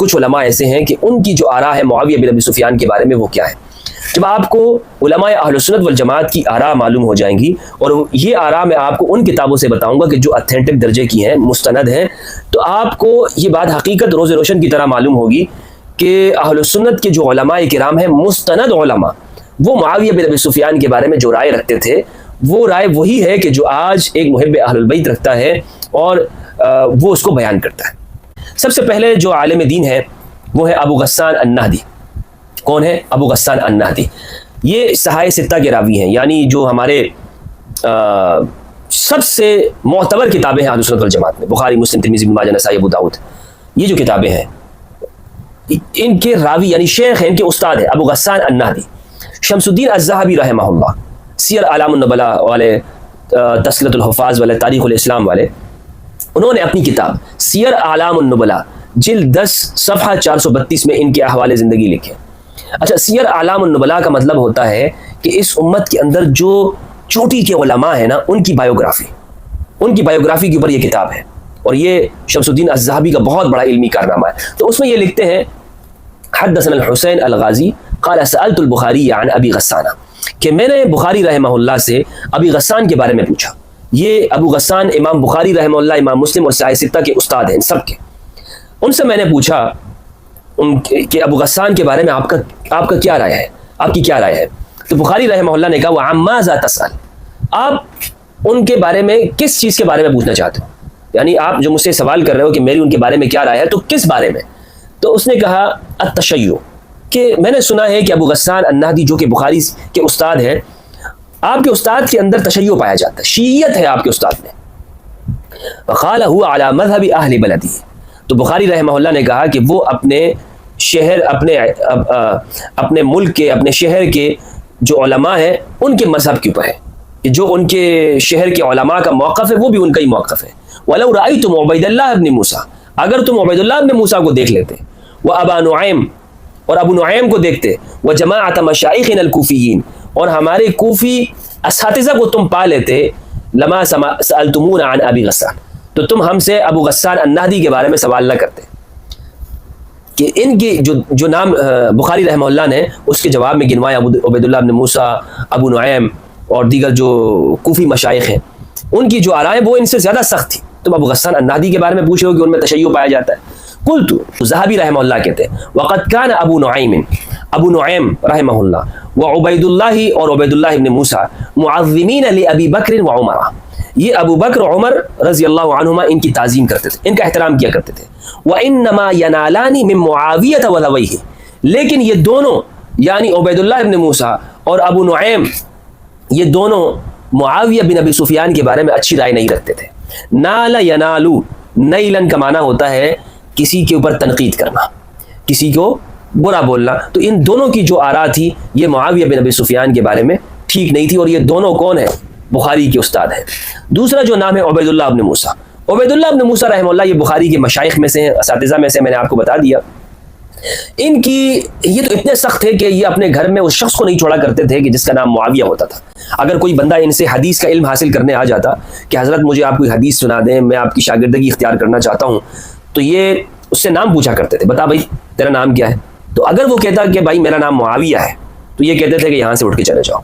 کچھ علماء ایسے ہیں کہ ان کی جو آراء ہے معاویہ بن ابی سفیان کے بارے میں وہ کیا ہے. جب آپ کو علماء اہل سنت والجماعت کی آراء معلوم ہو جائیں گی، اور یہ آراء میں آپ کو ان کتابوں سے بتاؤں گا کہ جو اتھینٹک درجے کی ہیں، مستند ہیں، تو آپ کو یہ بات حقیقت روز روشن کی طرح معلوم ہوگی کہ اہل سنت کے جو علماء کرام ہیں، مستند علماء، وہ معاویہ بن ابی سفیان کے بارے میں جو رائے رکھتے تھے وہ رائے وہی ہے کہ جو آج ایک محب اہل البیت رکھتا ہے اور وہ اس کو بیان کرتا ہے. سب سے پہلے جو عالم دین ہے وہ ہے ابو غسان النہدی. کون ہے؟ ابو غسان النہدی. یہ صحائح ستہ کے راوی ہیں، یعنی جو ہمارے سب سے معتبر کتابیں ہیں اہل سنت والجماعت میں، بخاری، مسلم، ترمذی، ابن ماجہ، نسائی، ابو داؤد، یہ جو کتابیں ہیں ان کے راوی یعنی شیخ ہیں، ان کے استاد ہیں ابو غسان النہدی. شمس الدین الذہبی رحمہ اللہ، سیر اعلام النبلاء والے، تذکرۃ الحفاظ والے، تاریخ الاسلام والے، انہوں نے اپنی کتاب سیر اعلام النبلاء جلد 10 صفحہ 432 میں ان کے احوال زندگی لکھے. اچھا، سیر اعلام النبلاء کا مطلب ہوتا ہے کہ اس امت کے اندر جو چوٹی کے علماء ہیں نا، ان کی بایوگرافی کے اوپر یہ کتاب ہے، اور یہ شمس الدین الذہبی کا بہت بڑا علمی کارنامہ ہے. تو اس میں یہ لکھتے ہیں حدثنا الحسین الغازی قال سألت البخاری عن ابی غسان، کہ میں نے بخاری رحمہ اللہ سے ابی غسان کے بارے میں پوچھا. یہ ابو غسان امام بخاری رحمہ اللہ، امام مسلم اور صحائح ستہ کے استاد ہیں سب کے. ان سے میں نے پوچھا کہ ابو غسان کے بارے میں آپ کا کیا رائے ہے، آپ کی کیا رائے ہے؟ تو بخاری رحمہ اللہ نے کہا وَعَمَّا ذَا تَسْأَلُ، آپ ان کے بارے میں کس چیز کے بارے میں پوچھنا چاہتے ہو؟ یعنی آپ جو مجھ سے سوال کر رہے ہو کہ میری ان کے بارے میں کیا رائے ہے، تو کس بارے میں؟ تو اس نے کہا التشیع، کہ میں نے سنا ہے کہ ابو غسان النہدی جو کہ بخاری کے استاد ہیں، آپ کے استاد کے اندر تشیع پایا جاتا ہے، شیعیت ہے آپ کے استاد میں. فقال هو على مذهب اہل بلدی، تو بخاری رحمہ اللہ نے کہا کہ وہ اپنے شہر، اپنے ملک کے، اپنے شہر کے جو علماء ہیں ان کے مذہب کے اوپر ہے، کہ جو ان کے شہر کے علماء کا موقف ہے وہ بھی ان کا ہی موقف ہے. وَلَوْ رَأَيْتُمْ عُبَيْدَ اللَّهِ بْنِ مُوسَىٰ، اگر تم عبید اللہ بن موسیٰ کو دیکھ لیتے، وَأَبَا نُعَيْم، اور ابو نعیم کو دیکھتے، وَجَمَاعَةَ مَشَائِخِنَا الْكُوفِيِّينَ، اور ہمارے کوفی اساتذہ کو تم پا لیتے، لَمَا سَأَلْتُمُونَ عَنْ أَبِي غسان، تو تم ہم سے ابو غسان النہدی کے بارے میں سوال نہ کرتے. کہ ان کی جو نام بخاری رحمہ اللہ نے اس کے جواب میں گنوایا، عبید اللہ بن موسیٰ، ابو نعیم اور دیگر جو کوفی مشائخ ہیں، ان کی جو آرائیں وہ ان سے زیادہ سخت تھی. تم ابو غسان النہدی کے بارے میں پوچھ رہے ہو کہ ان میں تشیع پایا جاتا ہے. قلت، ذہبی رحمہ اللہ کہتے ہیں وقد کان ابو نعیم رحمہ اللہ وعبید اللہ اور عبید اللہ بن موسیٰ معظمین لابی بکر وعمر، یہ ابو بکر اور عمر رضی اللہ عنہما ان کی تعظیم کرتے تھے، ان کا احترام کیا کرتے تھے. وانما ینالان من معاویہ وذویہ، لیکن یہ دونوں یعنی عبید اللہ بن موسیٰ اور ابو نعیم یہ دونوں معاویہ بن ابی سفیان کے بارے میں اچھی رائے نہیں رکھتے تھے. نال ینالو، نیلن کا معنی ہوتا ہے کسی کے اوپر تنقید کرنا، کسی کو برا بولنا. تو ان دونوں کی جو آراء تھی یہ معاویہ بن ابی سفیان کے بارے میں ٹھیک نہیں تھی، اور یہ دونوں کون ہیں؟ بخاری کے استاد ہیں. دوسرا جو نام ہے عبید اللہ بن موسیٰ، عبید اللہ بن موسیٰ رحمہ اللہ یہ بخاری کے مشائخ میں سے ہیں، اساتذہ میں سے، میں نے آپ کو بتا دیا. ان کی یہ تو اتنے سخت ہے کہ یہ اپنے گھر میں اس شخص کو نہیں چھوڑا کرتے تھے کہ جس کا نام معاویہ ہوتا تھا. اگر کوئی بندہ ان سے حدیث کا علم حاصل کرنے آ جاتا کہ حضرت مجھے آپ کوئی حدیث سنا دیں، میں آپ کی شاگردگی اختیار کرنا چاہتا ہوں، تو یہ اس سے نام پوچھا کرتے تھے، بتا بھائی تیرا نام کیا ہے؟ تو اگر وہ کہتا کہ بھائی میرا نام معاویہ ہے، تو یہ کہتے تھے کہ یہاں سے اٹھ کے چلے جاؤ.